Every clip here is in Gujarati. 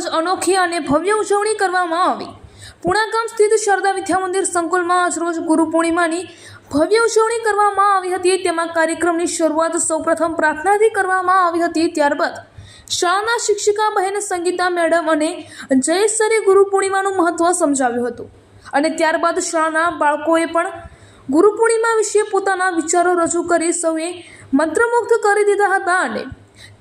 જ અનોખી અને ભવ્ય ઉજવણી કરવામાં આવી। પુણા ગામ સ્થિત શારદા વિદ્યા મંદિર સંકુલમાં આજરોજ ગુરુ પૂર્ણિમાની ભવ્ય ઉજવણી કરવામાં આવી હતી। તેમાં કાર્યક્રમની શરૂઆત સૌપ્રથમ પ્રાર્થનાથી કરવામાં આવી હતી। ત્યારબાદ શાળાના શિક્ષિકા બહેન સંગીતા મેડમ અને જયેશ સરે ગુરુ પૂર્ણિમાનું મહત્વ સમજાવ્યું હતું અને ત્યારબાદ શાળાના બાળકોએ પણ ગુરુ પૂર્ણિમા વિશે પોતાના વિચારો રજૂ કરી સૌએ મંત્રમુગ્ધ કરી દીધા હતા અને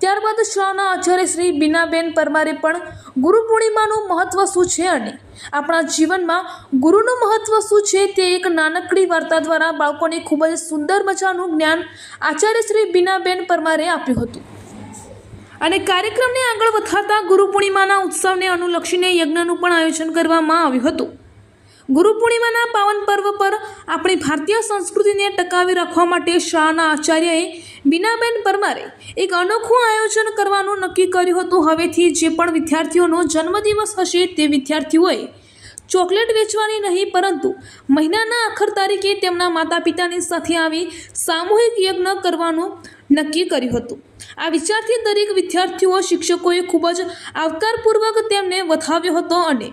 ત્યારબાદ શાળાના આચાર્ય શ્રી બીનાબેન પરમારે પણ ગુરુ પૂર્ણિમાનું મહત્વ શું છે અને આપણા જીવનમાં ગુરુનું મહત્વ શું છે તે એક નાનકડી વાર્તા દ્વારા બાળકોને ખૂબ જ સુંદર મજાનું જ્ઞાન આચાર્ય શ્રી બીનાબેન પરમારે આપ્યું હતું અને કાર્યક્રમને આગળ વધારતા ગુરુ પૂર્ણિમાના ઉત્સવને અનુલક્ષીને યજ્ઞનું પણ આયોજન કરવામાં આવ્યું હતું। ગુરુ પૂર્ણિમાના પાવન પર્વ પર આપણી ભારતીય સંસ્કૃતિને ટકાવી રાખવા માટે શાળાના આચાર્યએ બીનાબેન પરમારે એક અનોખું આયોજન કરવાનું નક્કી કર્યું હતું। હવેથી જે પણ વિદ્યાર્થીઓનો જન્મદિવસ હશે તે વિદ્યાર્થીઓએ ચોકલેટ વેચવાની નહીં પરંતુ મહિનાના આખર તારીખે તેમના માતા પિતાની સાથે આવી સામૂહિક યજ્ઞ કરવાનું નક્કી કર્યું હતું। આ વિચારથી દરેક વિદ્યાર્થીઓ શિક્ષકોએ ખૂબ જ આવકારપૂર્વક તેમને વધાવ્યો હતો અને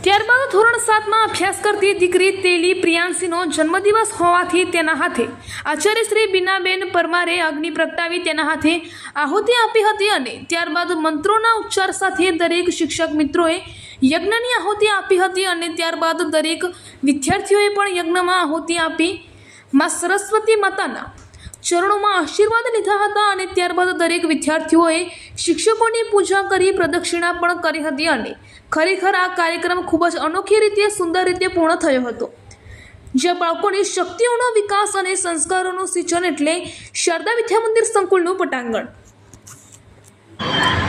ત્યારબાદ ધોરણ 7માં અભ્યાસ કરતી દીકરી તેલી પ્રિયાંશીનો જન્મદિવસ હોવાથી તેના હાથે આચાર્ય શ્રી બીનાબેન પરમારે અગ્નિ પ્રગટાવી તેના હાથે આહુતિ આપી હતી અને ત્યારબાદ મંત્રોના ઉચ્ચાર સાથે દરેક શિક્ષક મિત્રોએ યજ્ઞની આહુતિ આપી હતી અને ત્યારબાદ દરેક વિદ્યાર્થીઓએ પણ યજ્ઞમાં આહુતિ આપી માં સરસ્વતી માતાના ચરણોમાં આશીર્વાદ લીધા હતા અને ત્યારબાદ દરેક વિદ્યાર્થીઓએ શિક્ષકોની પૂજા કરી પ્રદક્ષિણા પણ કરી હતી અને ખરેખર આ કાર્યક્રમ ખૂબ જ અનોખી રીતે સુંદર રીતે પૂર્ણ થયો હતો જ્યાં બાળકોની શક્તિઓનો વિકાસ અને સંસ્કારોનું સિંચન એટલે શારદા વિદ્યા મંદિર સંકુલનું પટાંગણ।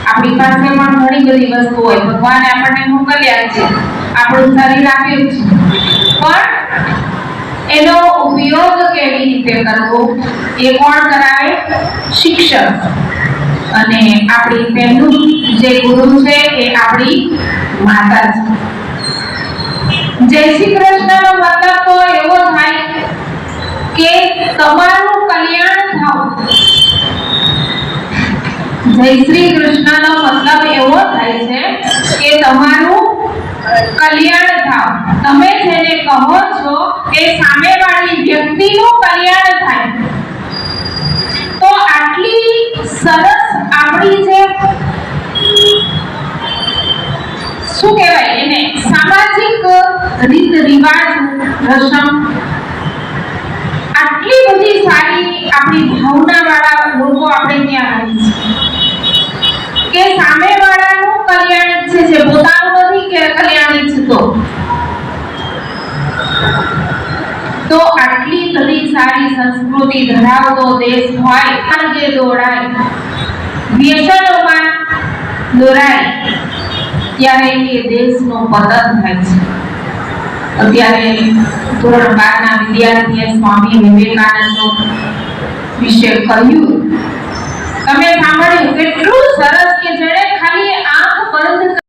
આપણી પાસે પણ ઘણી બધી વસ્તુ હોય, ભગવાને આપણને મોકલ્યા છે, આપણું શરીર આપ્યું છે, પણ એનો ઉપયોગ કેવી રીતે કરવો એ કોણ કરાવે? શિક્ષક। અને આપણી પહેલું જે ગુરુ છે એ આપણી માતા છે। જય શ્રી કૃષ્ણનો મતલબ તો એવો થાય કે તમારું કલ્યાણ થાવ। જય શ્રી કૃષ્ણનો મતલબ એવો થાય છે કે તમારું કલ્યાણ થાવ। તમે જેને કહો છો એ સામેવાળી વ્યક્તિનું કલ્યાણ થાય। તો આટલી સરસ આપણી જે શું કહેવાય એને સામાજિક રીત રિવાજ રસમ આટલી બધી સારી આપણી ભાવનાવાળા લોકો આપણે ત્યાં રહે છે કે સામેવાળાનું કલ્યાણ ઈચ્છે છે, પોતાનું નથી કે કલ્યાણ ઈચ્છતો। તો આટલી બધી સારી સંસ્કૃતિ ધરાવતો દેશ હોય માર્ગે દોડાય, વ્યસનોમાં દોરાય ત્યારે એ દેશનું પતન થાય છે। અત્યારે ધોરણ 12ના વિદ્યાર્થીએ સ્વામી વિવેકાનંદ વિશે કહ્યું, તમે સાંભળ્યું કેટલું સરસ કે જેણે